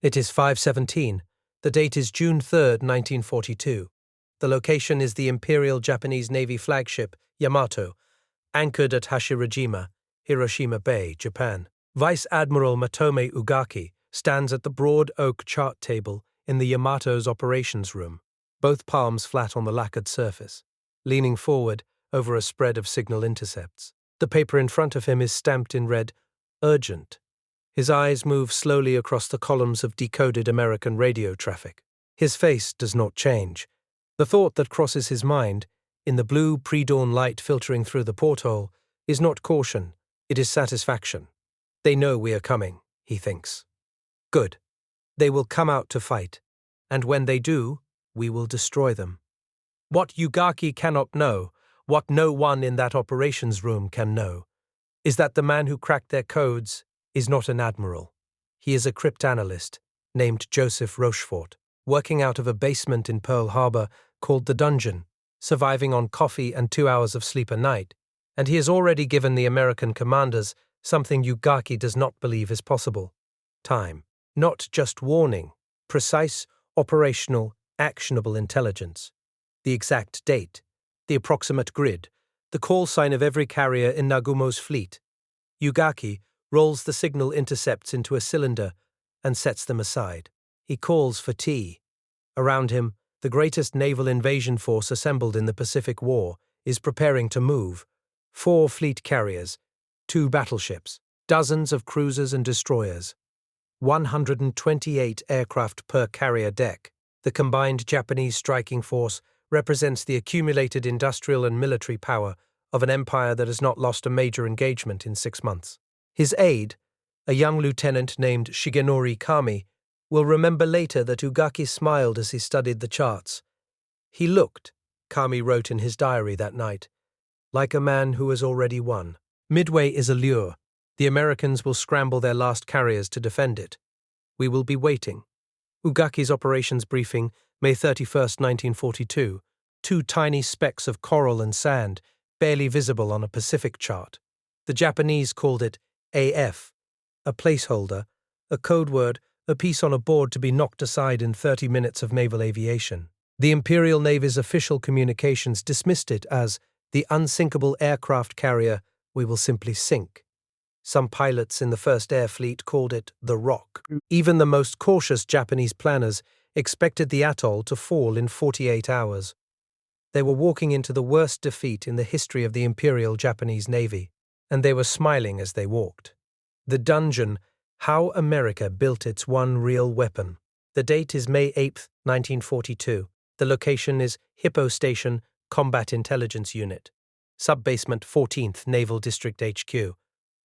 It is 5:17. The date is June 3rd, 1942. The location is the Imperial Japanese Navy flagship, Yamato, anchored at Hashirajima, Hiroshima Bay, Japan. Vice Admiral Matome Ugaki stands at the broad oak chart table in the Yamato's operations room, both palms flat on the lacquered surface, leaning forward over a spread of signal intercepts. The paper in front of him is stamped in red, urgent. His eyes move slowly across the columns of decoded American radio traffic. His face does not change. The thought that crosses his mind, in the blue pre-dawn light filtering through the porthole, is not caution, it is satisfaction. They know we are coming, he thinks. Good. They will come out to fight, and when they do, we will destroy them. What Ugaki cannot know, what no one in that operations room can know, is that the man who cracked their codes is not an admiral. He is a cryptanalyst named Joseph Rochefort, working out of a basement in Pearl Harbor called the Dungeon, surviving on coffee and 2 hours of sleep a night, and he has already given the American commanders something Ugaki does not believe is possible. Time. Not just warning, precise, operational, actionable intelligence. The exact date, the approximate grid, the call sign of every carrier in Nagumo's fleet. Ugaki rolls the signal intercepts into a cylinder and sets them aside. He calls for tea. Around him, the greatest naval invasion force assembled in the Pacific War is preparing to move. 4 fleet carriers, 2 battleships, dozens of cruisers and destroyers. 128 aircraft per carrier deck. The combined Japanese striking force represents the accumulated industrial and military power of an empire that has not lost a major engagement in 6 months. His aide, a young lieutenant named Shigenori Kami, will remember later that Ugaki smiled as he studied the charts. He looked, Kami wrote in his diary that night, like a man who has already won. Midway is a lure. The Americans will scramble their last carriers to defend it. We will be waiting. Ugaki's operations briefing, May 31st, 1942. 2 tiny specks of coral and sand, barely visible on a Pacific chart. The Japanese called it AF, a placeholder, a code word, a piece on a board to be knocked aside in 30 minutes of naval aviation. The Imperial Navy's official communications dismissed it as the unsinkable aircraft carrier we will simply sink. Some pilots in the First Air Fleet called it the Rock. Even the most cautious Japanese planners expected the atoll to fall in 48 hours. They were walking into the worst defeat in the history of the Imperial Japanese Navy, and they were smiling as they walked. The Dungeon, how America built its one real weapon. The date is May 8, 1942. The location is Hippo Station, Combat Intelligence Unit. Subbasement 14th Naval District HQ,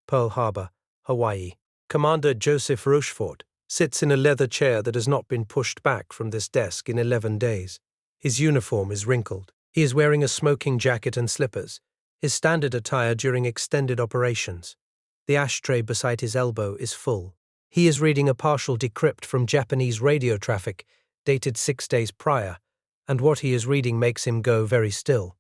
Pearl Harbor, Hawaii. Commander Joseph Rochefort sits in a leather chair that has not been pushed back from this desk in 11 days. His uniform is wrinkled. He is wearing a smoking jacket and slippers, his standard attire during extended operations. The ashtray beside his elbow is full. He is reading a partial decrypt from Japanese radio traffic, dated 6 days prior, and what he is reading makes him go very still.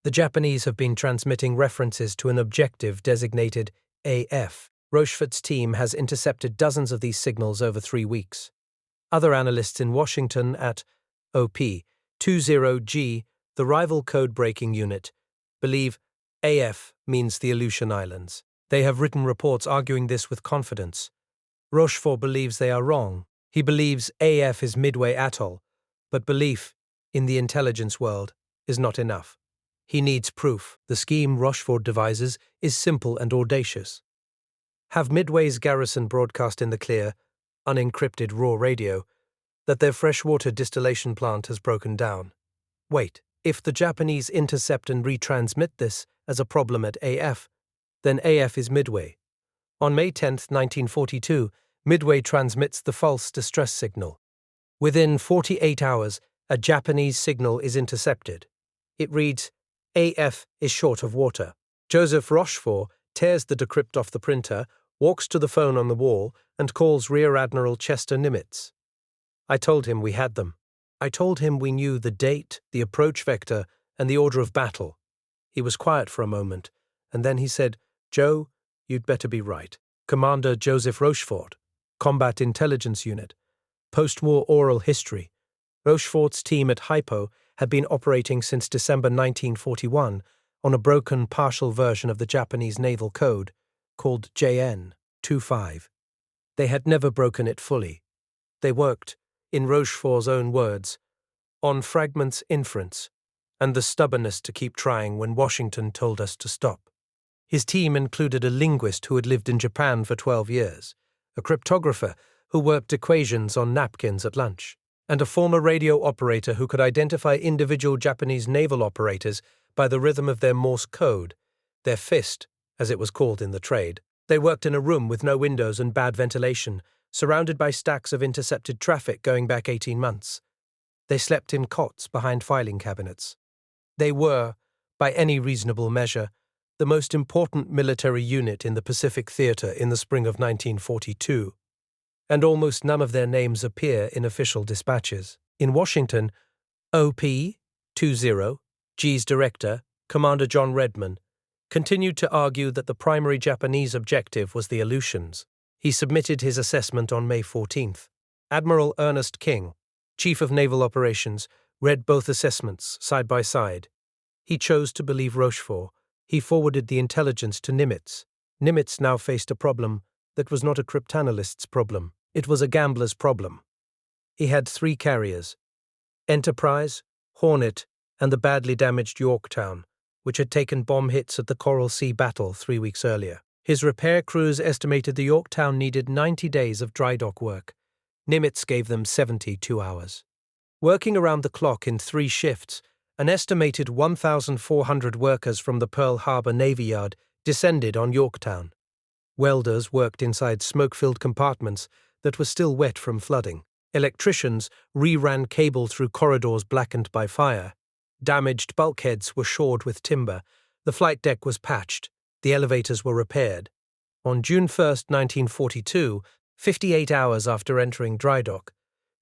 The Japanese have been transmitting references to an objective designated AF. Rochefort's team has intercepted dozens of these signals over 3 weeks. Other analysts in Washington at OP-20G, the rival code-breaking unit, believe AF means the Aleutian Islands. They have written reports arguing this with confidence. Rochefort believes they are wrong. He believes AF is Midway Atoll, but belief, in the intelligence world, is not enough. He needs proof. The scheme Rochefort devises is simple and audacious. Have Midway's garrison broadcast in the clear, unencrypted raw radio that their freshwater distillation plant has broken down. Wait, if the Japanese intercept and retransmit this as a problem at AF, then AF is Midway. On May 10, 1942, Midway transmits the false distress signal. Within 48 hours, a Japanese signal is intercepted. It reads, AF is short of water. Joseph Rochefort tears the decrypt off the printer, walks to the phone on the wall, and calls Rear Admiral Chester Nimitz. I told him we had them. I told him we knew the date, the approach vector, and the order of battle. He was quiet for a moment, and then he said, Joe, you'd better be right. Commander Joseph Rochefort, Combat Intelligence Unit. Post-war oral history. Rochefort's team at Hypo had been operating since December 1941 on a broken partial version of the Japanese naval code called JN-25. They had never broken it fully. They worked, in Rochefort's own words, on fragments inference and the stubbornness to keep trying when Washington told us to stop. His team included a linguist who had lived in Japan for 12 years, a cryptographer who worked equations on napkins at lunch, and a former radio operator who could identify individual Japanese naval operators by the rhythm of their Morse code, their fist, as it was called in the trade. They worked in a room with no windows and bad ventilation, surrounded by stacks of intercepted traffic going back 18 months. They slept in cots behind filing cabinets. They were, by any reasonable measure, the most important military unit in the Pacific Theater in the spring of 1942, and almost none of their names appear in official dispatches. In Washington, OP-20, G's director, Commander John Redman, continued to argue that the primary Japanese objective was the Aleutians. He submitted his assessment on May 14th. Admiral Ernest King, Chief of Naval Operations, read both assessments side by side. He chose to believe Rochefort. He forwarded the intelligence to Nimitz. Nimitz now faced a problem that was not a cryptanalyst's problem. It was a gambler's problem. He had 3 carriers: Enterprise, Hornet, and the badly damaged Yorktown, which had taken bomb hits at the Coral Sea battle 3 weeks earlier. His repair crews estimated the Yorktown needed 90 days of dry dock work. Nimitz gave them 72 hours. Working around the clock in 3 shifts, an estimated 1,400 workers from the Pearl Harbor Navy Yard descended on Yorktown. Welders worked inside smoke-filled compartments that were still wet from flooding. Electricians re-ran cable through corridors blackened by fire. Damaged bulkheads were shored with timber. The flight deck was patched. The elevators were repaired. On June 1, 1942, 58 hours after entering dry dock,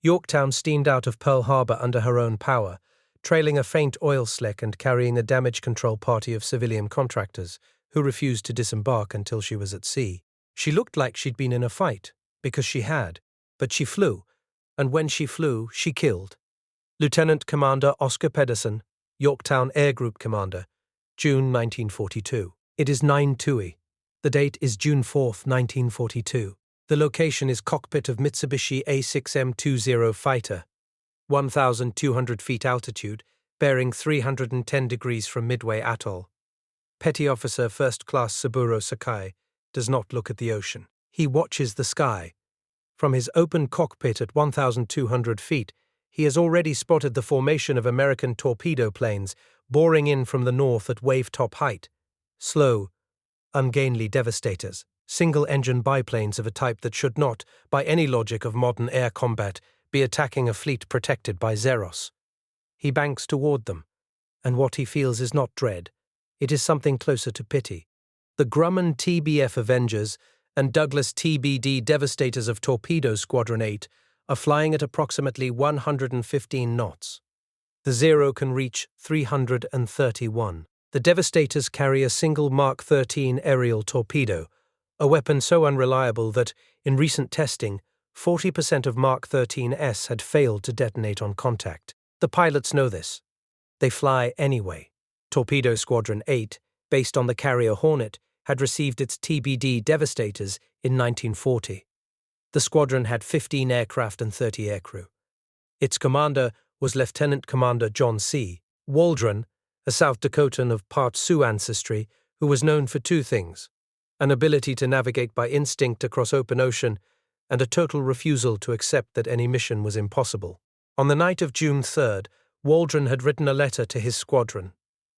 Yorktown steamed out of Pearl Harbor under her own power, trailing a faint oil slick and carrying the damage control party of civilian contractors, who refused to disembark until she was at sea. She looked like she'd been in a fight, because she had, but she flew, and when she flew, she killed. Lieutenant Commander Oscar Pedersen, Yorktown Air Group Commander, June 1942. It is 9 Tui. The date is June 4, 1942. The location is cockpit of Mitsubishi A6M20 fighter, 1,200 feet altitude, bearing 310 degrees from Midway Atoll. Petty Officer First Class Saburo Sakai does not look at the ocean. He watches the sky. From his open cockpit at 1,200 feet, he has already spotted the formation of American torpedo planes boring in from the north at wave-top height. Slow, ungainly Devastators, single-engine biplanes of a type that should not, by any logic of modern air combat, be attacking a fleet protected by Zeros. He banks toward them, and what he feels is not dread. It is something closer to pity. The Grumman TBF Avengers and Douglas TBD Devastators of Torpedo Squadron 8 are flying at approximately 115 knots. The Zero can reach 331. The Devastators carry a single Mark 13 aerial torpedo, a weapon so unreliable that, in recent testing, 40% of Mark 13s had failed to detonate on contact. The pilots know this. They fly anyway. Torpedo Squadron 8, based on the carrier Hornet, had received its TBD Devastators in 1940. The squadron had 15 aircraft and 30 aircrew. Its commander was Lieutenant Commander John C. Waldron, a South Dakotan of part Sioux ancestry, who was known for 2 things: an ability to navigate by instinct across open ocean, and a total refusal to accept that any mission was impossible. On the night of June 3rd, Waldron had written a letter to his squadron,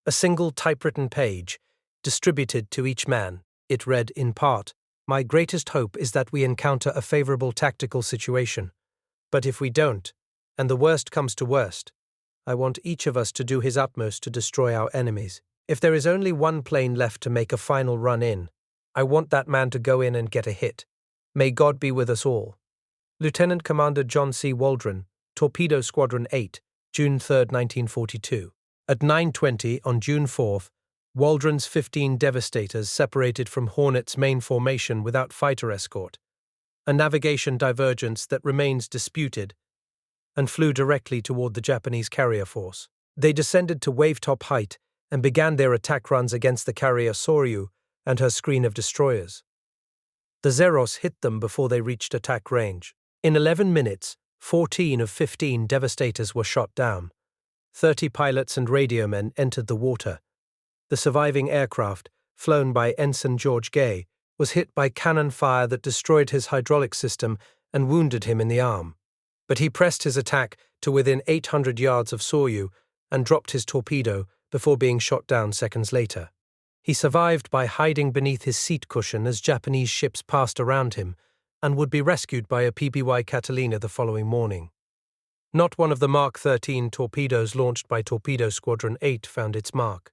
a single typewritten page, distributed to each man. It read in part, "My greatest hope is that we encounter a favorable tactical situation. But if we don't, and the worst comes to worst, I want each of us to do his utmost to destroy our enemies. If there is only one plane left to make a final run in, I want that man to go in and get a hit. May God be with us all." Lieutenant Commander John C. Waldron, Torpedo Squadron 8, June 3, 1942. At 9:20 on June 4th, Waldron's 15 Devastators separated from Hornet's main formation without fighter escort. a navigation divergence that remains disputed, and flew directly toward the Japanese carrier force. They descended to wave-top height and began their attack runs against the carrier Soryu and her screen of destroyers. The Zeros hit them before they reached attack range. In 11 minutes, 14 of 15 Devastators were shot down. 30 pilots and radiomen entered the water. The surviving aircraft, flown by Ensign George Gay, was hit by cannon fire that destroyed his hydraulic system and wounded him in the arm. But he pressed his attack to within 800 yards of Soryu and dropped his torpedo before being shot down seconds later. He survived by hiding beneath his seat cushion as Japanese ships passed around him and would be rescued by a PBY Catalina the following morning. Not one of the Mark 13 torpedoes launched by Torpedo Squadron 8 found its mark.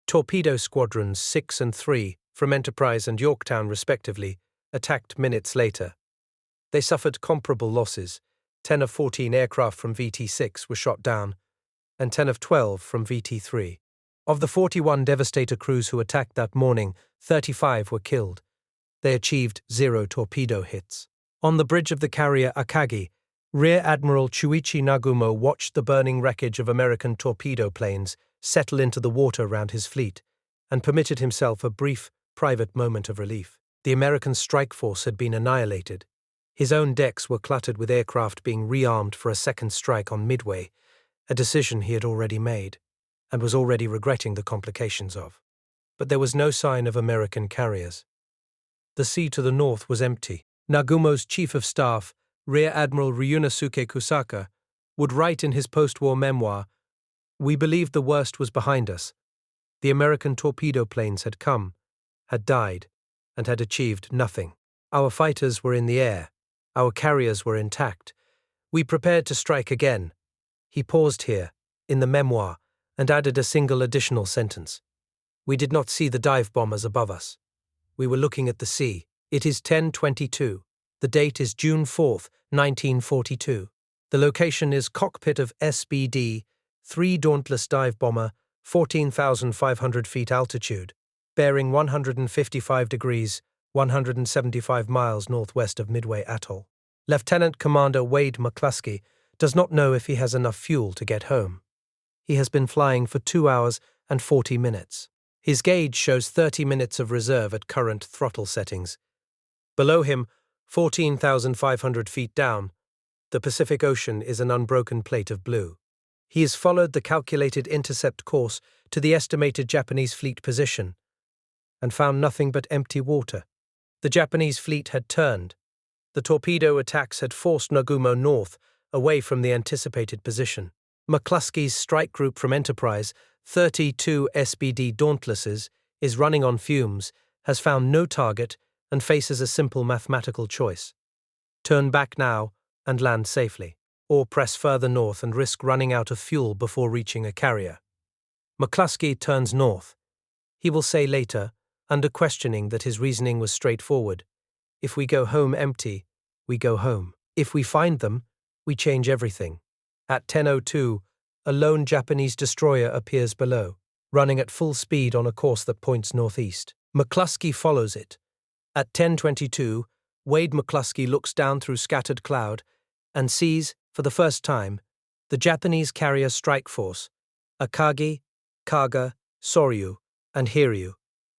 Torpedo Squadrons 6 and 3, from Enterprise and Yorktown respectively, attacked minutes later. They suffered comparable losses. 10 of 14 aircraft from VT6 were shot down, and 10 of 12 from VT3. Of the 41 Devastator crews who attacked that morning, 35 were killed. They achieved 0 torpedo hits. On the bridge of the carrier Akagi, Rear Admiral Chuichi Nagumo watched the burning wreckage of American torpedo planes settle into the water round his fleet, and permitted himself a brief, private moment of relief. The American strike force had been annihilated. His own decks were cluttered with aircraft being rearmed for a second strike on Midway, a decision he had already made, and was already regretting the complications of. But there was no sign of American carriers. The sea to the north was empty. Nagumo's chief of staff, Rear Admiral Ryunosuke Kusaka, would write in his post-war memoir, "We believed the worst was behind us. The American torpedo planes had come, had died, and had achieved nothing. Our fighters were in the air. Our carriers were intact. We prepared to strike again." He paused here, in the memoir, and added a single additional sentence. "We did not see the dive bombers above us. We were looking at the sea. It is 10:22. The date is June 4th, 1942. The location is cockpit of SBD-3 Dauntless dive bomber, 14,500 feet altitude, bearing 155 degrees, 175 miles northwest of Midway Atoll. Lieutenant Commander Wade McClusky does not know if he has enough fuel to get home. He has been flying for 2 hours and 40 minutes. His gauge shows 30 minutes of reserve at current throttle settings. Below him, 14,500 feet down, the Pacific Ocean is an unbroken plate of blue. He has followed the calculated intercept course to the estimated Japanese fleet position and found nothing but empty water. The Japanese fleet had turned. The torpedo attacks had forced Nagumo north, away from the anticipated position. McClusky's strike group from Enterprise, 32 SBD Dauntlesses, is running on fumes, has found no target, and faces a simple mathematical choice. Turn back now and land safely, or press further north and risk running out of fuel before reaching a carrier. McClusky turns north. He will say later, under questioning, that his reasoning was straightforward. If we go home empty, we go home. If we find them, we change everything. At 10:02, a lone Japanese destroyer appears below, running at full speed on a course that points northeast. McClusky follows it. At 10:22, Wade McClusky looks down through scattered cloud and sees, for the first time, the Japanese carrier strike force, Akagi, Kaga, Soryu, and Hiryu,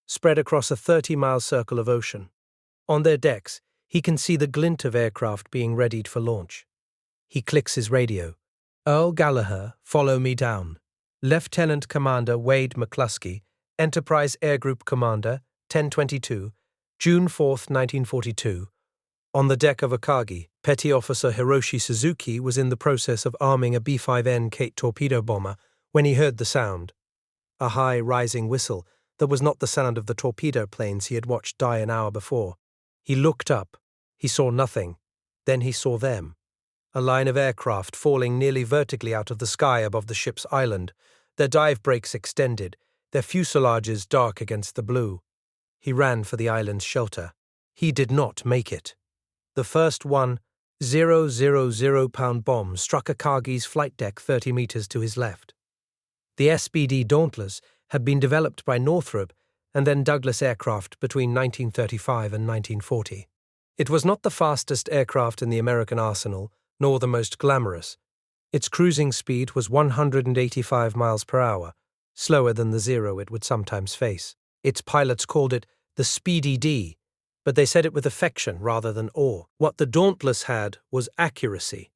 spread across a 30-mile circle of ocean. On their decks, he can see the glint of aircraft being readied for launch. He clicks his radio. "Earl Gallagher, follow me down." Lieutenant Commander Wade McClusky, Enterprise Air Group Commander, 10:22, June 4th, 1942. On the deck of Akagi, Petty Officer Hiroshi Suzuki was in the process of arming a B-5N Kate torpedo bomber when he heard the sound. A high, rising whistle that was not the sound of the torpedo planes he had watched die an hour before. He looked up. He saw nothing. Then he saw them. A line of aircraft falling nearly vertically out of the sky above the ship's island, their dive brakes extended, their fuselages dark against the blue. He ran for the island's shelter. He did not make it. The first 1,000-pound bomb struck Akagi's flight deck 30 meters to his left. The SBD Dauntless had been developed by Northrop and then Douglas Aircraft between 1935 and 1940. It was not the fastest aircraft in the American arsenal, nor the most glamorous. Its cruising speed was 185 miles per hour, slower than the zero it would sometimes face. Its pilots called it the Speedy D, but they said it with affection rather than awe. What the Dauntless had was accuracy,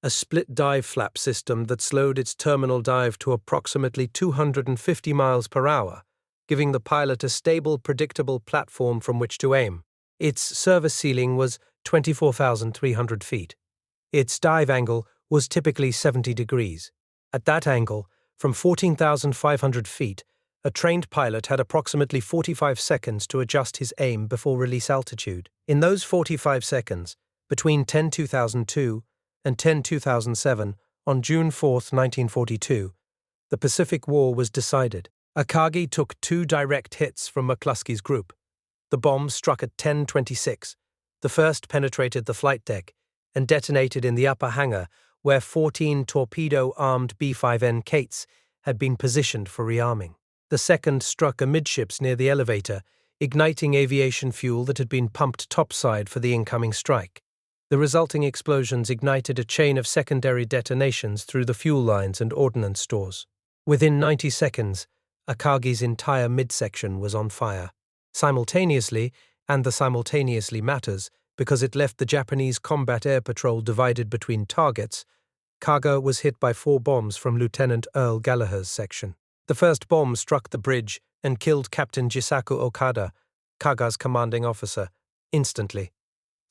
a split dive flap system that slowed its terminal dive to approximately 250 miles per hour, giving the pilot a stable, predictable platform from which to aim. Its service ceiling was 24,300 feet. Its dive angle was typically 70 degrees. At that angle, from 14,500 feet, a trained pilot had approximately 45 seconds to adjust his aim before release altitude. In those 45 seconds, between 10-2002 and 10-2007, on June 4, 1942, the Pacific War was decided. Akagi took 2 direct hits from McClusky's group. The bomb struck at 10:26. The first penetrated the flight deck and detonated in the upper hangar where 14 torpedo-armed B-5N Kates had been positioned for rearming. The second struck amidships near the elevator, igniting aviation fuel that had been pumped topside for the incoming strike. The resulting explosions ignited a chain of secondary detonations through the fuel lines and ordnance stores. Within 90 seconds, Akagi's entire midsection was on fire. Simultaneously, and the simultaneously matters because it left the Japanese combat air patrol divided between targets, Kaga was hit by 4 bombs from Lieutenant Earl Gallagher's section. The first bomb struck the bridge and killed Captain Jisaku Okada, Kaga's commanding officer, instantly.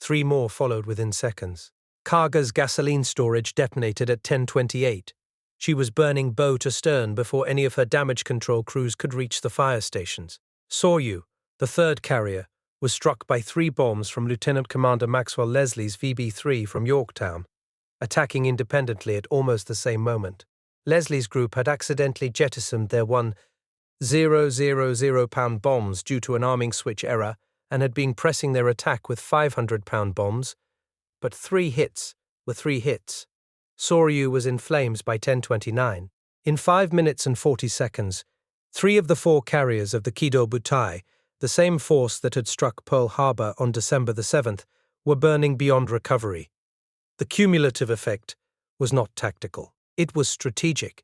3 more followed within seconds. Kaga's gasoline storage detonated at 10:28. She was burning bow to stern before any of her damage control crews could reach the fire stations. Soryu, the third carrier, was struck by 3 bombs from Lieutenant Commander Maxwell Leslie's VB-3 from Yorktown, attacking independently at almost the same moment. Leslie's group had accidentally jettisoned their 1,000-pound bombs due to an arming switch error and had been pressing their attack with 500-pound bombs, but 3 hits were 3 hits. Soryu was in flames by 10:29. In 5 minutes and 40 seconds, 3 of the 4 carriers of the Kido Butai, the same force that had struck Pearl Harbor on December the 7th, were burning beyond recovery. The cumulative effect was not tactical. It was strategic.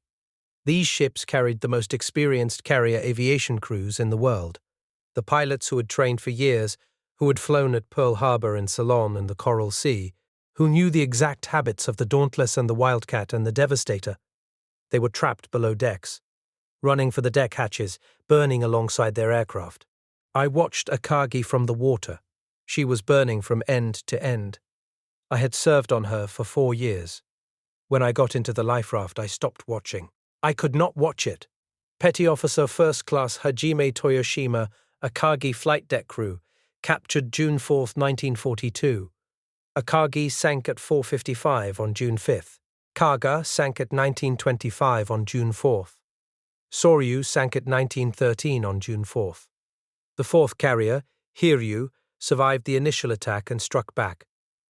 These ships carried the most experienced carrier aviation crews in the world. The pilots who had trained for years, who had flown at Pearl Harbor and Ceylon and the Coral Sea, who knew the exact habits of the Dauntless and the Wildcat and the Devastator. They were trapped below decks, running for the deck hatches, burning alongside their aircraft. I watched Akagi from the water. She was burning from end to end. I had served on her for 4 years. When I got into the life raft, I stopped watching. I could not watch it. Petty Officer First Class Hajime Toyoshima, Akagi flight deck crew, captured June 4, 1942. Akagi sank at 4:55 on June 5. Kaga sank at 19:25 on June 4. Soryu sank at 19:13 on June 4. The 4th carrier, Hiryu, survived the initial attack and struck back,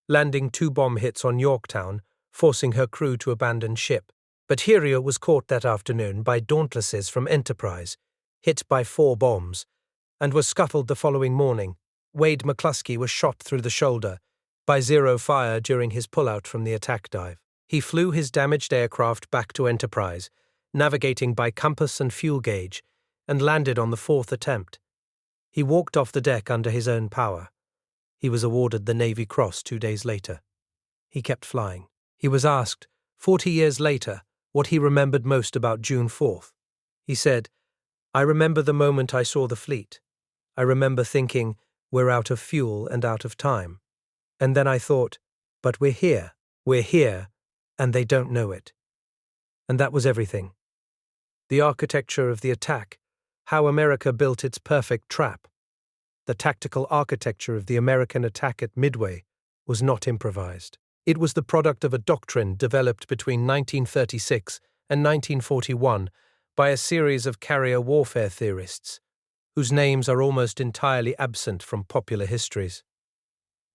landing 2 bomb hits on Yorktown, forcing her crew to abandon ship. But Hiryu was caught that afternoon by Dauntlesses from Enterprise, hit by 4 bombs, and was scuttled the following morning. Wade McClusky was shot through the shoulder by zero fire during his pullout from the attack dive. He flew his damaged aircraft back to Enterprise, navigating by compass and fuel gauge, and landed on the 4th attempt. He walked off the deck under his own power. He was awarded the Navy Cross 2 days later. He kept flying. He was asked, 40 years later, what he remembered most about June 4th. He said, "I remember the moment I saw the fleet. I remember thinking, we're out of fuel and out of time. And then I thought, but we're here, and they don't know it." And that was everything. The architecture of the attack, how America built its perfect trap. The tactical architecture of the American attack at Midway was not improvised. It was the product of a doctrine developed between 1936 and 1941 by a series of carrier warfare theorists, whose names are almost entirely absent from popular histories.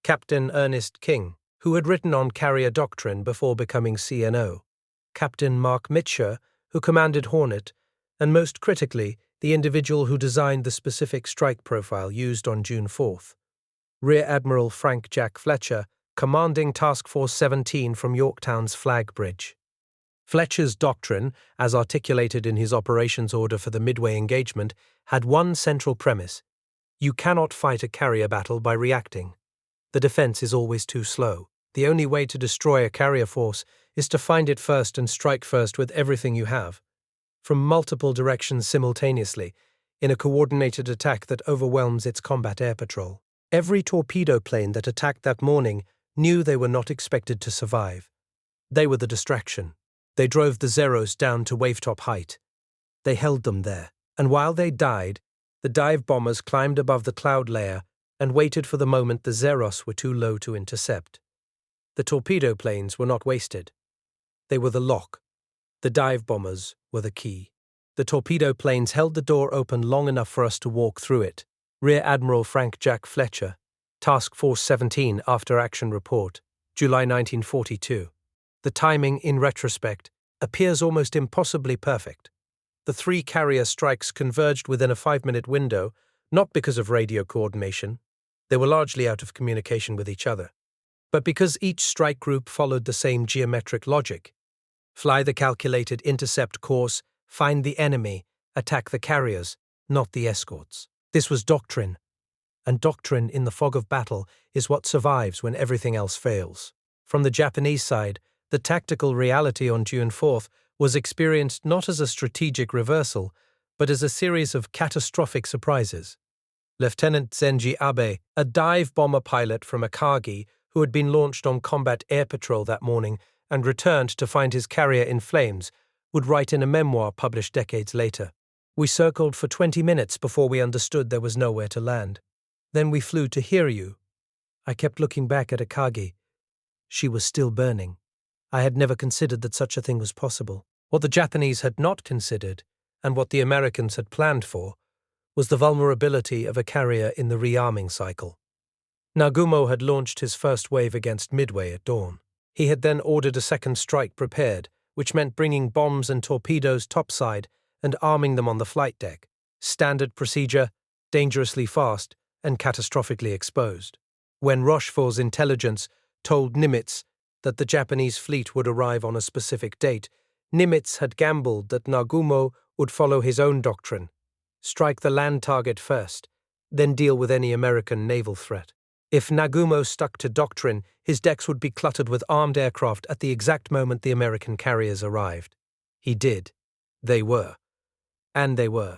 Captain Ernest King, who had written on carrier doctrine before becoming CNO, Captain Mark Mitscher, who commanded Hornet, and most critically, the individual who designed the specific strike profile used on June 4th. Rear Admiral Frank Jack Fletcher, commanding Task Force 17 from Yorktown's Flag Bridge. Fletcher's doctrine, as articulated in his operations order for the Midway engagement, had one central premise: you cannot fight a carrier battle by reacting. The defense is always too slow. The only way to destroy a carrier force is to find it first and strike first with everything you have, from multiple directions simultaneously, in a coordinated attack that overwhelms its combat air patrol. Every torpedo plane that attacked that morning knew they were not expected to survive. They were the distraction. They drove the Zeros down to wavetop height. They held them there, and while they died, the dive bombers climbed above the cloud layer and waited for the moment the Zeros were too low to intercept. The torpedo planes were not wasted. They were the lock. The dive bombers were the key. The torpedo planes held the door open long enough for us to walk through it. Rear Admiral Frank Jack Fletcher, Task Force 17 After Action Report, July 1942. The timing, in retrospect, appears almost impossibly perfect. The three carrier strikes converged within a 5-minute window, not because of radio coordination. They were largely out of communication with each other, but because each strike group followed the same geometric logic. Fly the calculated intercept course, find the enemy, attack the carriers, not the escorts. This was doctrine, and doctrine in the fog of battle is what survives when everything else fails. From the Japanese side, the tactical reality on June 4th was experienced not as a strategic reversal, but as a series of catastrophic surprises. Lieutenant Zenji Abe, a dive bomber pilot from Akagi who had been launched on combat air patrol that morning and returned to find his carrier in flames, would write in a memoir published decades later. We circled for 20 minutes before we understood there was nowhere to land. Then we flew to Soryu. I kept looking back at Akagi. She was still burning. I had never considered that such a thing was possible. What the Japanese had not considered, and what the Americans had planned for, was the vulnerability of a carrier in the rearming cycle. Nagumo had launched his first wave against Midway at dawn. He had then ordered a second strike prepared, which meant bringing bombs and torpedoes topside and arming them on the flight deck. Standard procedure, dangerously fast, and catastrophically exposed. When Rochefort's intelligence told Nimitz that the Japanese fleet would arrive on a specific date, Nimitz had gambled that Nagumo would follow his own doctrine: strike the land target first, then deal with any American naval threat. If Nagumo stuck to doctrine, his decks would be cluttered with armed aircraft at the exact moment the American carriers arrived. He did. They were. And they were.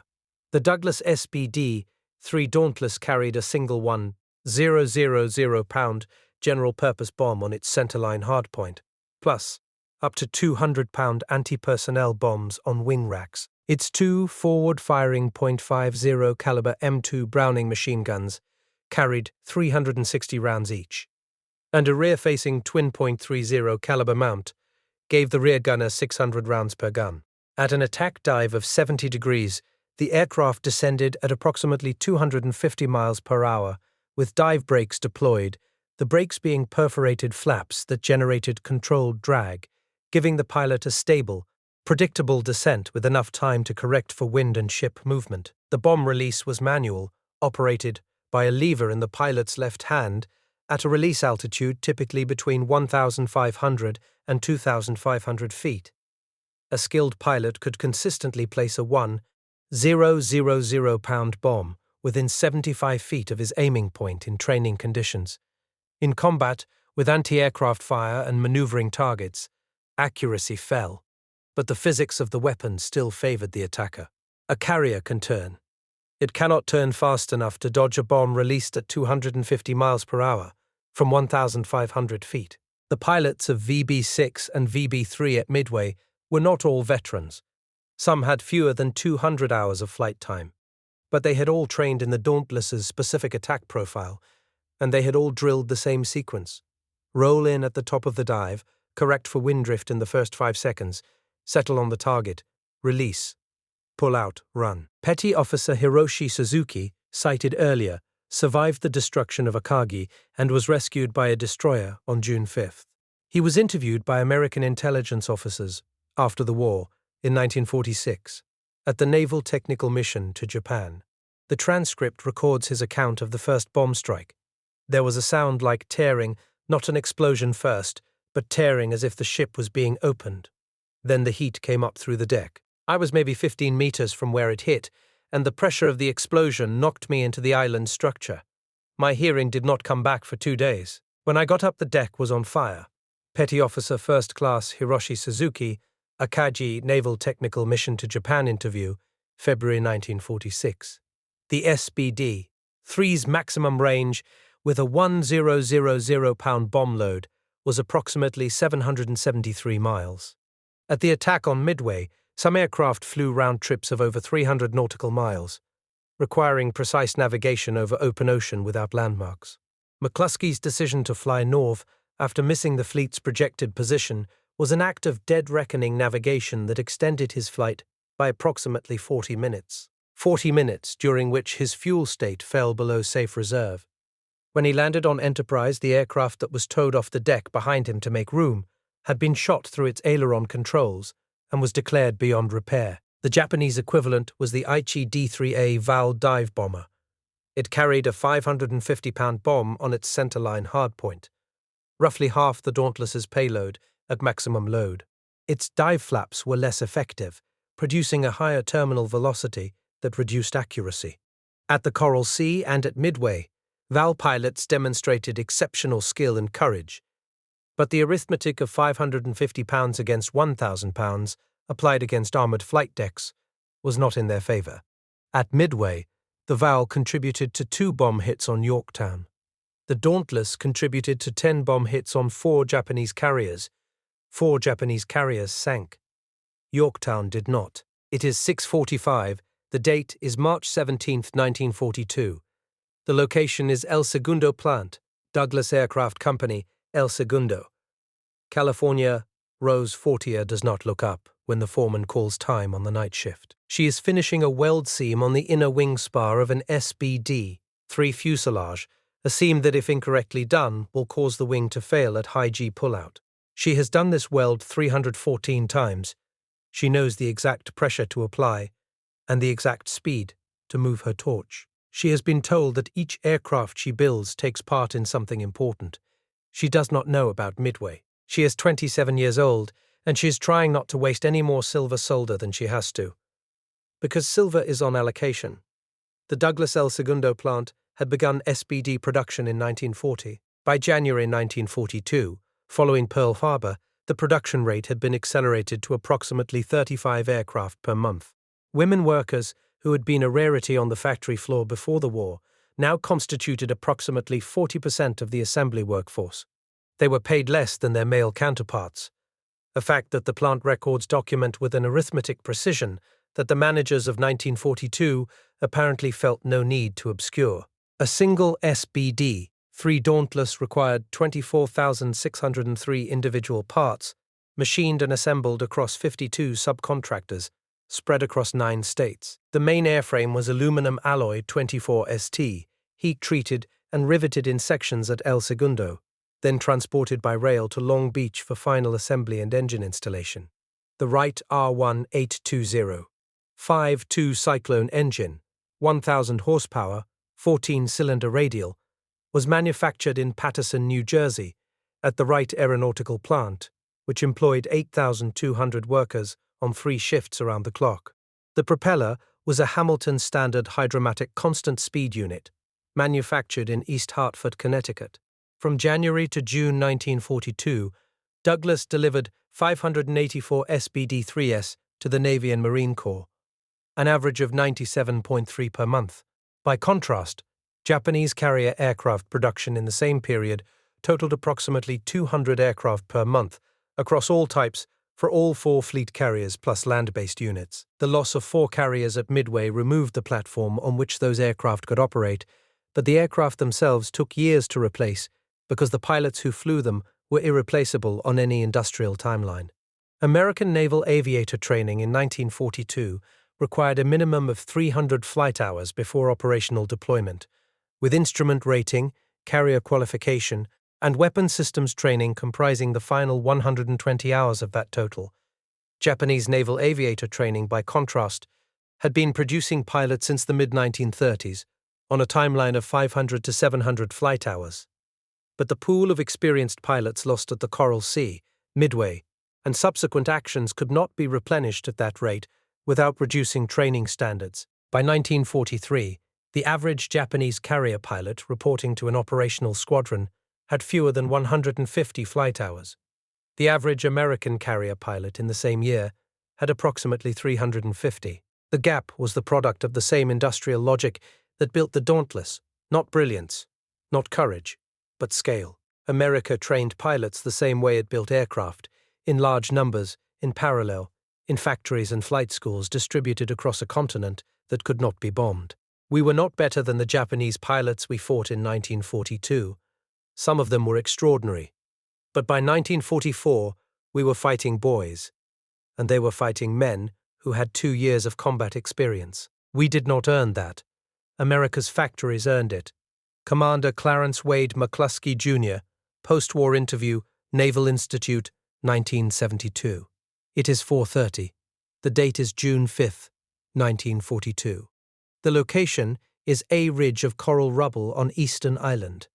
The Douglas SBD-3 Dauntless carried a single 1,000-pound general-purpose bomb on its centerline hardpoint, plus up to 200-pound anti-personnel bombs on wing racks. Its two forward-firing .50 caliber M2 Browning machine guns carried 360 rounds each, and a rear-facing twin .30 caliber mount gave the rear gunner 600 rounds per gun. At an attack dive of 70 degrees, the aircraft descended at approximately 250 miles per hour, with dive brakes deployed, the brakes being perforated flaps that generated controlled drag, giving the pilot a stable, predictable descent with enough time to correct for wind and ship movement. The bomb release was manual, operated by a lever in the pilot's left hand, at a release altitude typically between 1,500 and 2,500 feet. A skilled pilot could consistently place a 1,000-pound bomb within 75 feet of his aiming point in training conditions. In combat, with anti-aircraft fire and maneuvering targets, accuracy fell, but the physics of the weapon still favored the attacker. A carrier can turn. It cannot turn fast enough to dodge a bomb released at 250 miles per hour from 1,500 feet. The pilots of VB-6 and VB-3 at Midway were not all veterans. Some had fewer than 200 hours of flight time, but they had all trained in the Dauntless's specific attack profile, and they had all drilled the same sequence: roll in at the top of the dive, correct for wind drift in the first 5 seconds, settle on the target, release, pull out, run. Petty Officer Hiroshi Suzuki, cited earlier, survived the destruction of Akagi and was rescued by a destroyer on June 5th. He was interviewed by American intelligence officers after the war in 1946 at the Naval Technical Mission to Japan. The transcript records his account of the first bomb strike. There was a sound like tearing, not an explosion first, but tearing as if the ship was being opened. Then the heat came up through the deck. I was maybe 15 meters from where it hit, and the pressure of the explosion knocked me into the island structure. My hearing did not come back for 2 days. When I got up, the deck was on fire. Petty Officer First Class Hiroshi Suzuki, Akagi Naval Technical Mission to Japan interview, February 1946. The SBD, 3's maximum range with a 1,000-pound bomb load was approximately 773 miles. At the attack on Midway, some aircraft flew round trips of over 300 nautical miles, requiring precise navigation over open ocean without landmarks. McClusky's decision to fly north after missing the fleet's projected position was an act of dead reckoning navigation that extended his flight by approximately 40 minutes. 40 minutes during which his fuel state fell below safe reserve. When he landed on Enterprise, the aircraft that was towed off the deck behind him to make room had been shot through its aileron controls and was declared beyond repair. The Japanese equivalent was the Aichi D-3A Val dive bomber. It carried a 550-pound bomb on its centerline hardpoint, roughly half the Dauntless's payload at maximum load. Its dive flaps were less effective, producing a higher terminal velocity that reduced accuracy. At the Coral Sea and at Midway, Val pilots demonstrated exceptional skill and courage, but the arithmetic of 550 pounds against 1,000 pounds applied against armored flight decks was not in their favor. At Midway, the Val contributed to 2 bomb hits on Yorktown. The Dauntless contributed to 10 bomb hits on 4 Japanese carriers. 4 Japanese carriers sank. Yorktown did not. It is 6:45. The date is March 17, 1942. The location is El Segundo Plant, Douglas Aircraft Company, El Segundo. California, Rose Fortier does not look up when the foreman calls time on the night shift. She is finishing a weld seam on the inner wing spar of an SBD, 3 fuselage, a seam that, if incorrectly done, will cause the wing to fail at high G pullout. She has done this weld 314 times. She knows the exact pressure to apply and the exact speed to move her torch. She has been told that each aircraft she builds takes part in something important. She does not know about Midway. She is 27 years old, and she is trying not to waste any more silver solder than she has to, because silver is on allocation. The Douglas El Segundo plant had begun SBD production in 1940. By January 1942, following Pearl Harbor, the production rate had been accelerated to approximately 35 aircraft per month. Women workers, who had been a rarity on the factory floor before the war, now constituted approximately 40% of the assembly workforce. They were paid less than their male counterparts, a fact that the plant records document with an arithmetic precision that the managers of 1942 apparently felt no need to obscure. A single SBD, 3 Dauntless, required 24,603 individual parts, machined and assembled across 52 subcontractors, spread across 9 states. The main airframe was aluminum alloy 24ST, heat-treated and riveted in sections at El Segundo, then transported by rail to Long Beach for final assembly and engine installation. The Wright R1820, 5.2 Cyclone engine, 1,000 horsepower, 14-cylinder radial, was manufactured in Paterson, New Jersey, at the Wright Aeronautical Plant, which employed 8,200 workers on 3 shifts around the clock. The propeller was a Hamilton Standard Hydromatic Constant Speed Unit, manufactured in East Hartford, Connecticut. From January to June 1942, Douglas delivered 584 SBD-3S to the Navy and Marine Corps, an average of 97.3 per month. By contrast, Japanese carrier aircraft production in the same period totaled approximately 200 aircraft per month across all types for all 4 fleet carriers plus land-based units. The loss of 4 carriers at Midway removed the platform on which those aircraft could operate, but the aircraft themselves took years to replace because the pilots who flew them were irreplaceable on any industrial timeline. American naval aviator training in 1942 required a minimum of 300 flight hours before operational deployment, with instrument rating, carrier qualification, and weapon systems training comprising the final 120 hours of that total. Japanese naval aviator training, by contrast, had been producing pilots since the mid-1930s, on a timeline of 500 to 700 flight hours. But the pool of experienced pilots lost at the Coral Sea, Midway, and subsequent actions could not be replenished at that rate without reducing training standards. By 1943, the average Japanese carrier pilot reporting to an operational squadron had fewer than 150 flight hours. The average American carrier pilot in the same year had approximately 350. The gap was the product of the same industrial logic that built the Dauntless, not brilliance, not courage, but scale. America trained pilots the same way it built aircraft, in large numbers, in parallel, in factories and flight schools distributed across a continent that could not be bombed. We were not better than the Japanese pilots we fought in 1942. Some of them were extraordinary. But by 1944, we were fighting boys, and they were fighting men who had 2 years of combat experience. We did not earn that. America's factories earned it. Commander Clarence Wade McClusky, Jr., Post-War Interview, Naval Institute, 1972. It is 4:30. The date is June 5, 1942. The location is a ridge of coral rubble on Eastern Island,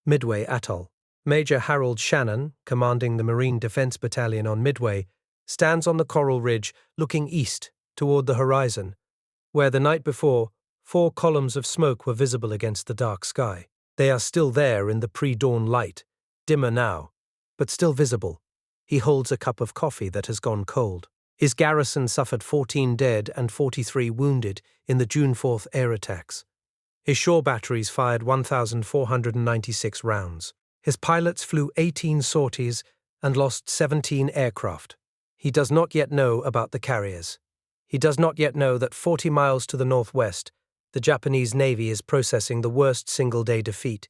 Midway Atoll. Major Harold Shannon, commanding the Marine Defense Battalion on Midway, stands on the coral ridge looking east toward the horizon, where the night before 4 columns of smoke were visible against the dark sky. They are still there in the pre-dawn light, dimmer now, but still visible. He holds a cup of coffee that has gone cold. His garrison suffered 14 dead and 43 wounded in the June 4th air attacks. His shore batteries fired 1,496 rounds. His pilots flew 18 sorties and lost 17 aircraft. He does not yet know about the carriers. He does not yet know that 40 miles to the northwest, the Japanese Navy is processing the worst single-day defeat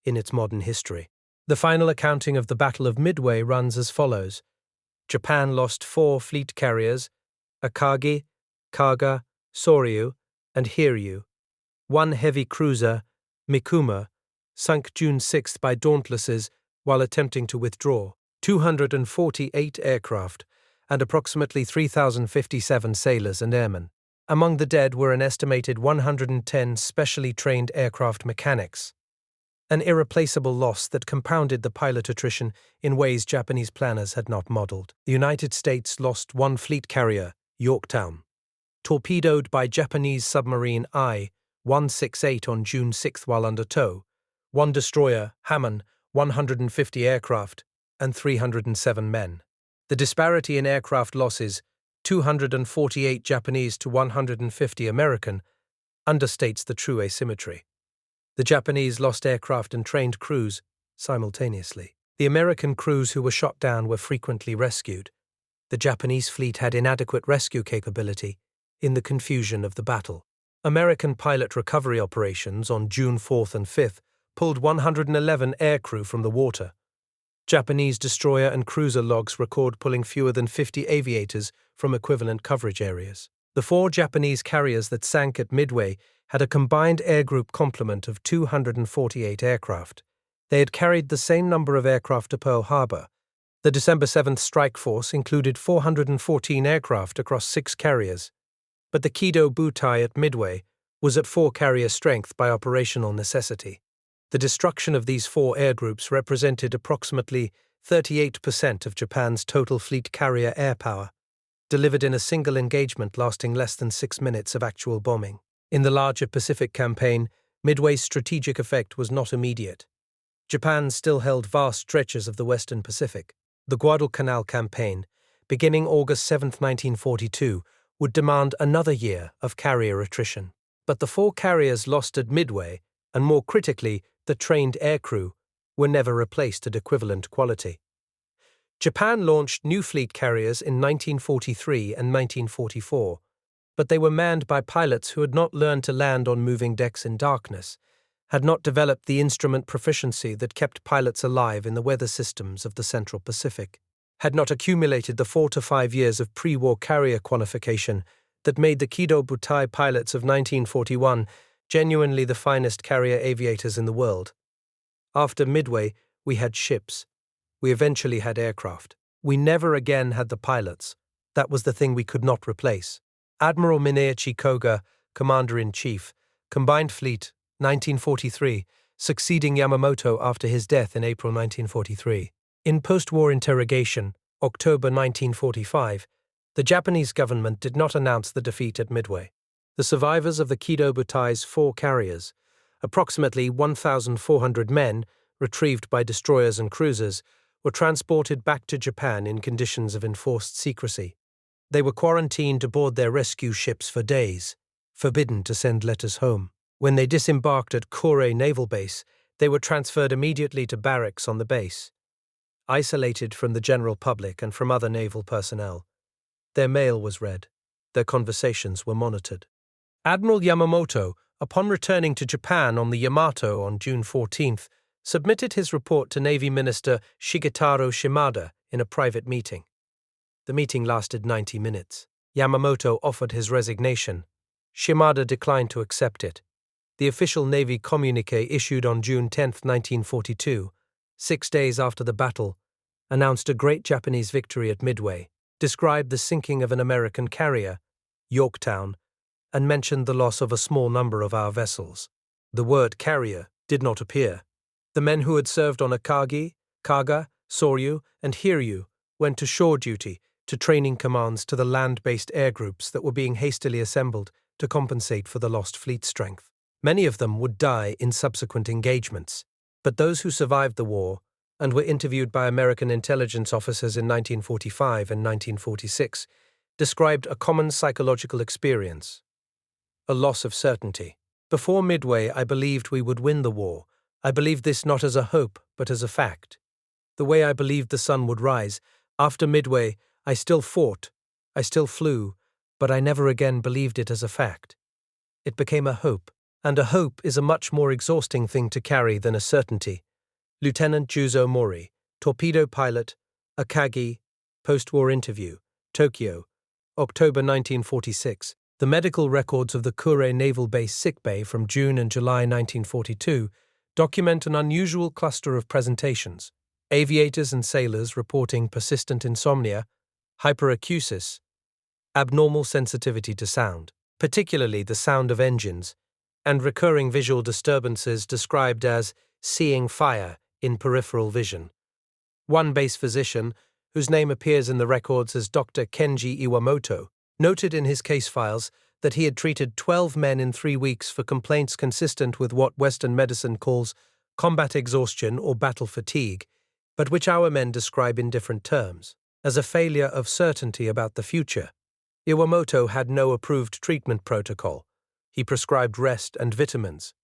in its modern history. The final accounting of the Battle of Midway runs as follows. Japan lost 4 fleet carriers, Akagi, Kaga, Soryu, and Hiryu. 1 heavy cruiser, Mikuma, sunk June 6 by Dauntlesses while attempting to withdraw. 248 aircraft, and approximately 3,057 sailors and airmen. Among the dead were an estimated 110 specially trained aircraft mechanics. An irreplaceable loss that compounded the pilot attrition in ways Japanese planners had not modeled. The United States lost 1 fleet carrier, Yorktown, torpedoed by Japanese submarine I-168 on June 6 while under tow, 1 destroyer, Hammond, 150 aircraft, and 307 men. The disparity in aircraft losses, 248 Japanese to 150 American, understates the true asymmetry. The Japanese lost aircraft and trained crews simultaneously. The American crews who were shot down were frequently rescued. The Japanese fleet had inadequate rescue capability in the confusion of the battle. American pilot recovery operations on June 4th and 5th pulled 111 aircrew from the water. Japanese destroyer and cruiser logs record pulling fewer than 50 aviators from equivalent coverage areas. The 4 Japanese carriers that sank at Midway had a combined air group complement of 248 aircraft. They had carried the same number of aircraft to Pearl Harbor. The December 7th strike force included 414 aircraft across 6 carriers, but the Kido Butai at Midway was at 4 carrier strength by operational necessity. The destruction of these 4 air groups represented approximately 38% of Japan's total fleet carrier air power, delivered in a single engagement lasting less than 6 minutes of actual bombing. In the larger Pacific campaign, Midway's strategic effect was not immediate. Japan still held vast stretches of the Western Pacific. The Guadalcanal campaign, beginning August 7, 1942, would demand another year of carrier attrition. But the 4 carriers lost at Midway, and more critically, the trained aircrew, were never replaced at equivalent quality. Japan launched new fleet carriers in 1943 and 1944, but they were manned by pilots who had not learned to land on moving decks in darkness, had not developed the instrument proficiency that kept pilots alive in the weather systems of the Central Pacific, had not accumulated the 4 to 5 years of pre-war carrier qualification that made the Kido Butai pilots of 1941 genuinely the finest carrier aviators in the world. After Midway, we had ships. We eventually had aircraft. We never again had the pilots. That was the thing we could not replace. Admiral Mineachi Koga, Commander-in-Chief, Combined Fleet, 1943, succeeding Yamato after his death in April 1943. In post-war interrogation, October 1945, the Japanese government did not announce the defeat at Midway. The survivors of the Kido Butai's 4 carriers, approximately 1,400 men, retrieved by destroyers and cruisers, were transported back to Japan in conditions of enforced secrecy. They were quarantined aboard their rescue ships for days, forbidden to send letters home. When they disembarked at Kure Naval Base, they were transferred immediately to barracks on the base, isolated from the general public and from other naval personnel. Their mail was read. Their conversations were monitored. Admiral Yamamoto, upon returning to Japan on the Yamato on June 14th, submitted his report to Navy Minister Shigetaro Shimada in a private meeting. The meeting lasted 90 minutes. Yamamoto offered his resignation. Shimada declined to accept it. The official Navy communique issued on June 10, 1942, 6 days after the battle, announced a great Japanese victory at Midway, described the sinking of an American carrier, Yorktown, and mentioned the loss of a small number of our vessels. The word carrier did not appear. The men who had served on Akagi, Kaga, Soryu, and Hiryu went to shore duty, to training commands to the land-based air groups that were being hastily assembled to compensate for the lost fleet strength. Many of them would die in subsequent engagements, but those who survived the war and were interviewed by American intelligence officers in 1945 and 1946 described a common psychological experience, a loss of certainty. Before Midway, I believed we would win the war. I believed this not as a hope, but as a fact. The way I believed the sun would rise, after Midway, I still fought, I still flew, but I never again believed it as a fact. It became a hope, and a hope is a much more exhausting thing to carry than a certainty. Lieutenant Juzo Mori, torpedo pilot, Akagi, post-war interview, Tokyo, October 1946. The medical records of the Kure Naval Base sickbay from June and July 1942 document an unusual cluster of presentations. Aviators and sailors reporting persistent insomnia, hyperacusis, abnormal sensitivity to sound, particularly the sound of engines, and recurring visual disturbances described as seeing fire in peripheral vision. One base physician, whose name appears in the records as Dr. Kenji Iwamoto, noted in his case files that he had treated 12 men in 3 weeks for complaints consistent with what Western medicine calls combat exhaustion or battle fatigue, but which our men describe in different terms, as a failure of certainty about the future. Iwamoto had no approved treatment protocol. He prescribed rest and vitamins.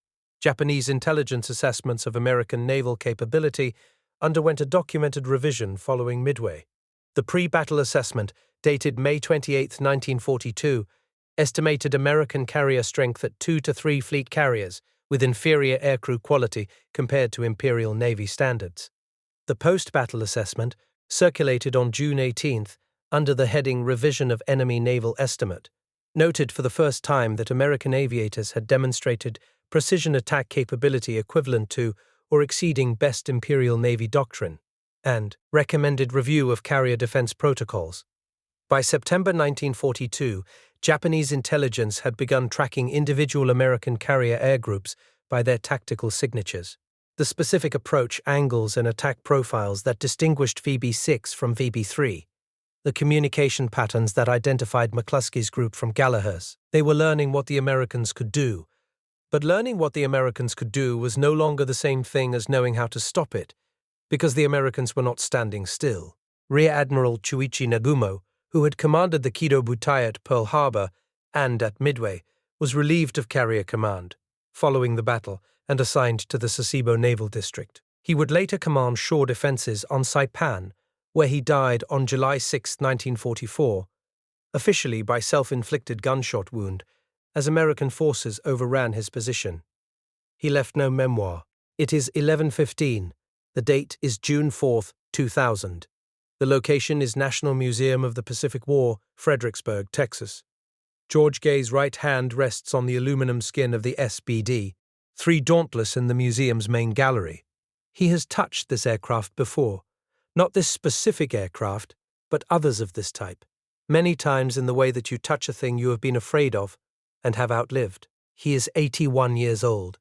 Japanese intelligence assessments of American naval capability underwent a documented revision following Midway. The pre-battle assessment, dated May 28, 1942, estimated American carrier strength at 2 to 3 fleet carriers, with inferior aircrew quality compared to Imperial Navy standards. The post-battle assessment, circulated on June 18 under the heading Revision of Enemy Naval Estimate, noted for the first time that American aviators had demonstrated precision attack capability equivalent to or exceeding best Imperial Navy doctrine, and recommended review of carrier defense protocols. By September 1942, Japanese intelligence had begun tracking individual American carrier air groups by their tactical signatures. The specific approach, angles, and attack profiles that distinguished VB-6 from VB-3, the communication patterns that identified McClusky's group from Gallagher's. They were learning what the Americans could do. But learning what the Americans could do was no longer the same thing as knowing how to stop it, because the Americans were not standing still. Rear Admiral Chuichi Nagumo, who had commanded the Kido Butai at Pearl Harbor and at Midway, was relieved of carrier command, following the battle, and assigned to the Sasebo Naval District. He would later command shore defenses on Saipan, where he died on July 6, 1944, officially by self-inflicted gunshot wound, as American forces overran his position. He left no memoir. It is 11:15. The date is June 4, 2000. The location is National Museum of the Pacific War, Fredericksburg, Texas. George Gay's right hand rests on the aluminum skin of the SBD, 3 Dauntless in the museum's main gallery. He has touched this aircraft before. Not this specific aircraft, but others of this type. Many times in the way that you touch a thing you have been afraid of and have outlived. He is 81 years old.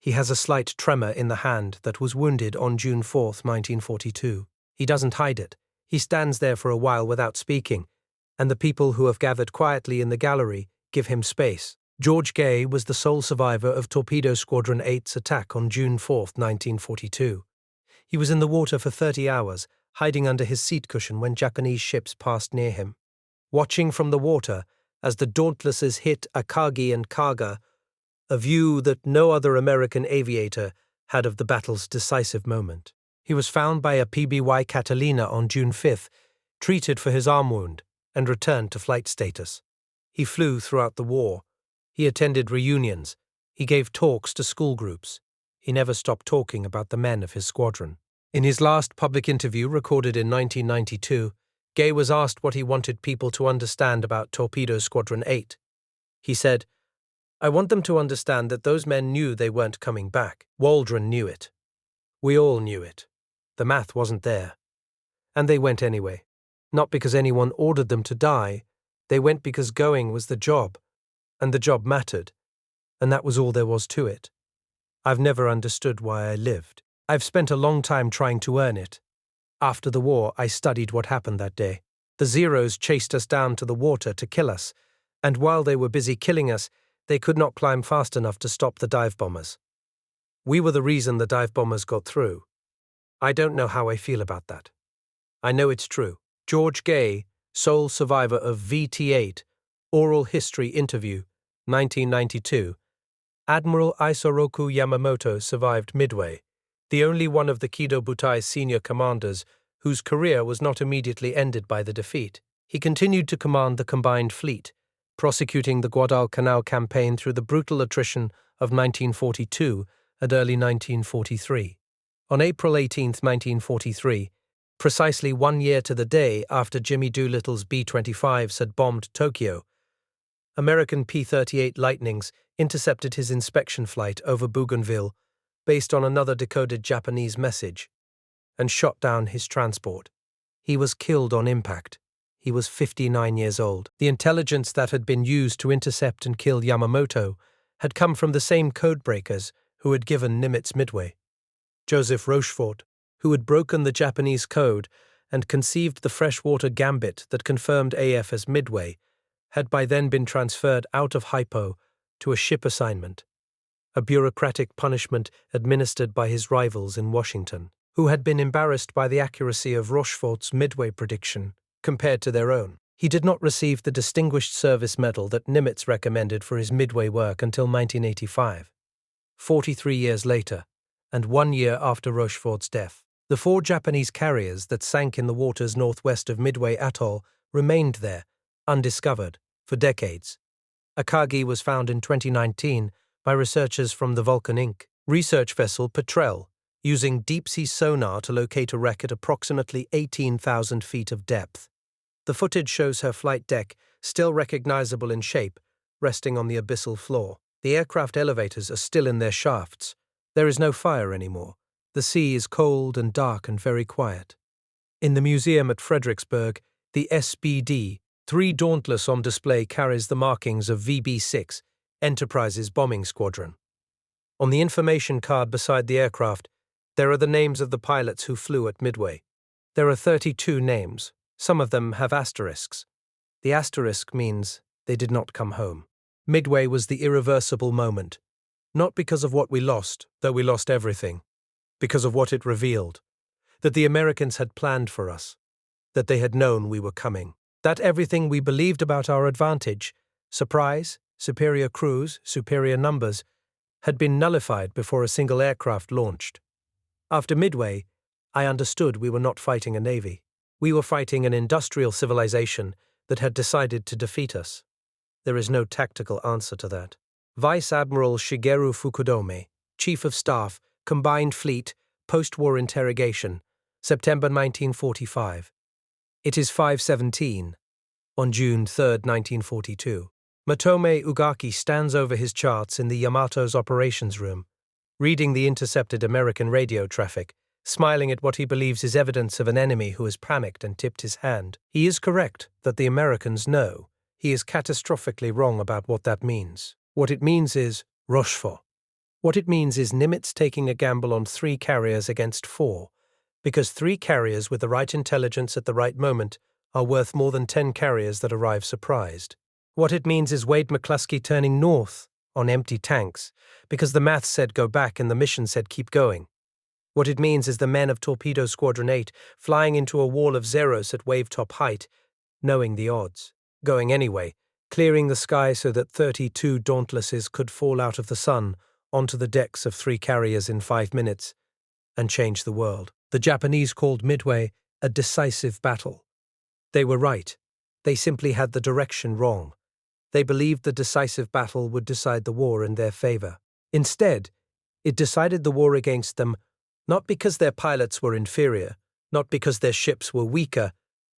He has a slight tremor in the hand that was wounded on June 4, 1942. He doesn't hide it. He stands there for a while without speaking, and the people who have gathered quietly in the gallery give him space. George Gay was the sole survivor of Torpedo Squadron 8's attack on June 4, 1942. He was in the water for 30 hours, hiding under his seat cushion when Japanese ships passed near him. Watching from the water as the Dauntlesses hit Akagi and Kaga, a view that no other American aviator had of the battle's decisive moment. He was found by a PBY Catalina on June 5, treated for his arm wound, and returned to flight status. He flew throughout the war. He attended reunions. He gave talks to school groups. He never stopped talking about the men of his squadron. In his last public interview recorded in 1992, Gay was asked what he wanted people to understand about Torpedo Squadron 8. He said, "I want them to understand that those men knew they weren't coming back. Waldron knew it. We all knew it. The math wasn't there. And they went anyway. Not because anyone ordered them to die. They went because going was the job. And the job mattered. And that was all there was to it. I've never understood why I lived. I've spent a long time trying to earn it. After the war, I studied what happened that day. The Zeros chased us down to the water to kill us, and while they were busy killing us, they could not climb fast enough to stop the dive bombers. We were the reason the dive bombers got through. I don't know how I feel about that. I know it's true." George Gay, sole survivor of VT-8, Oral History Interview, 1992. Admiral Isoroku Yamamoto survived Midway, the only one of the Kido Butai's senior commanders whose career was not immediately ended by the defeat. He continued to command the combined fleet, prosecuting the Guadalcanal campaign through the brutal attrition of 1942 and early 1943. On April 18, 1943, precisely 1 year to the day after Jimmy Doolittle's B-25s had bombed Tokyo, American P-38 Lightnings intercepted his inspection flight over Bougainville based on another decoded Japanese message, and shot down his transport. He was killed on impact. He was 59 years old. The intelligence that had been used to intercept and kill Yamamoto had come from the same codebreakers who had given Nimitz Midway. Joseph Rochefort, who had broken the Japanese code and conceived the freshwater gambit that confirmed AF as Midway, had by then been transferred out of Hypo to a ship assignment, a bureaucratic punishment administered by his rivals in Washington, who had been embarrassed by the accuracy of Rochefort's Midway prediction compared to their own. He did not receive the Distinguished Service Medal that Nimitz recommended for his Midway work until 1985, 43 years later, and 1 year after Rochefort's death. The 4 Japanese carriers that sank in the waters northwest of Midway Atoll remained there, undiscovered, for decades. Akagi was found in 2019 by researchers from the Vulcan Inc. research vessel Petrel, using deep-sea sonar to locate a wreck at approximately 18,000 feet of depth. The footage shows her flight deck, still recognizable in shape, resting on the abyssal floor. The aircraft elevators are still in their shafts. There is no fire anymore. The sea is cold and dark and very quiet. In the museum at Fredericksburg, the SBD 3 Dauntless on display carries the markings of VB-6, Enterprise's bombing squadron. On the information card beside the aircraft, there are the names of the pilots who flew at Midway. There are 32 names. Some of them have asterisks. The asterisk means they did not come home. Midway was the irreversible moment, not because of what we lost, though we lost everything, because of what it revealed, that the Americans had planned for us, that they had known we were coming, that everything we believed about our advantage, surprise, superior crews, superior numbers, had been nullified before a single aircraft launched. After Midway, I understood we were not fighting a navy. We were fighting an industrial civilization that had decided to defeat us. There is no tactical answer to that. Vice Admiral Shigeru Fukudome, Chief of Staff, Combined Fleet, Post-War Interrogation, September 1945. It is 5:17. On June 3, 1942. Matome Ugaki stands over his charts in the Yamato's operations room, reading the intercepted American radio traffic, smiling at what he believes is evidence of an enemy who has panicked and tipped his hand. He is correct that the Americans know. He is catastrophically wrong about what that means. What it means is Rochefort. What it means is Nimitz taking a gamble on 3 carriers against 4, because 3 carriers with the right intelligence at the right moment are worth more than 10 carriers that arrive surprised. What it means is Wade McClusky turning north on empty tanks, because the math said go back and the mission said keep going. What it means is the men of Torpedo Squadron 8 flying into a wall of Zeros at wave-top height, knowing the odds, going anyway, clearing the sky so that 32 Dauntlesses could fall out of the sun onto the decks of 3 carriers in 5 minutes and change the world. The Japanese called Midway a decisive battle. They were right. They simply had the direction wrong. They believed the decisive battle would decide the war in their favor. Instead, it decided the war against them, not because their pilots were inferior, not because their ships were weaker,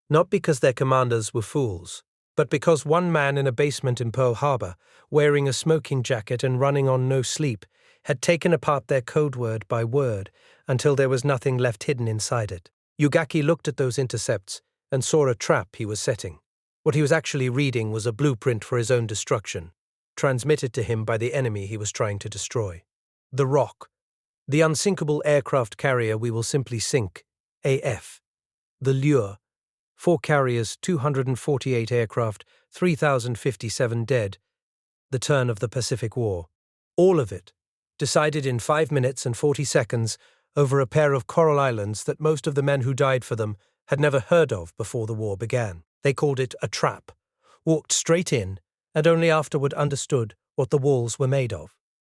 not because their commanders were fools, but because one man in a basement in Pearl Harbor, wearing a smoking jacket and running on no sleep, had taken apart their code word by word until there was nothing left hidden inside it. Ugaki looked at those intercepts and saw a trap he was setting. What he was actually reading was a blueprint for his own destruction, transmitted to him by the enemy he was trying to destroy. The Rock, the unsinkable aircraft carrier we will simply sink, AF. The Lure, 4 carriers, 248 aircraft, 3,057 dead. The turn of the Pacific War. All of it, decided in 5 minutes and 40 seconds over a pair of coral islands that most of the men who died for them had never heard of before the war began. They called it a trap, walked straight in, and only afterward understood what the walls were made of.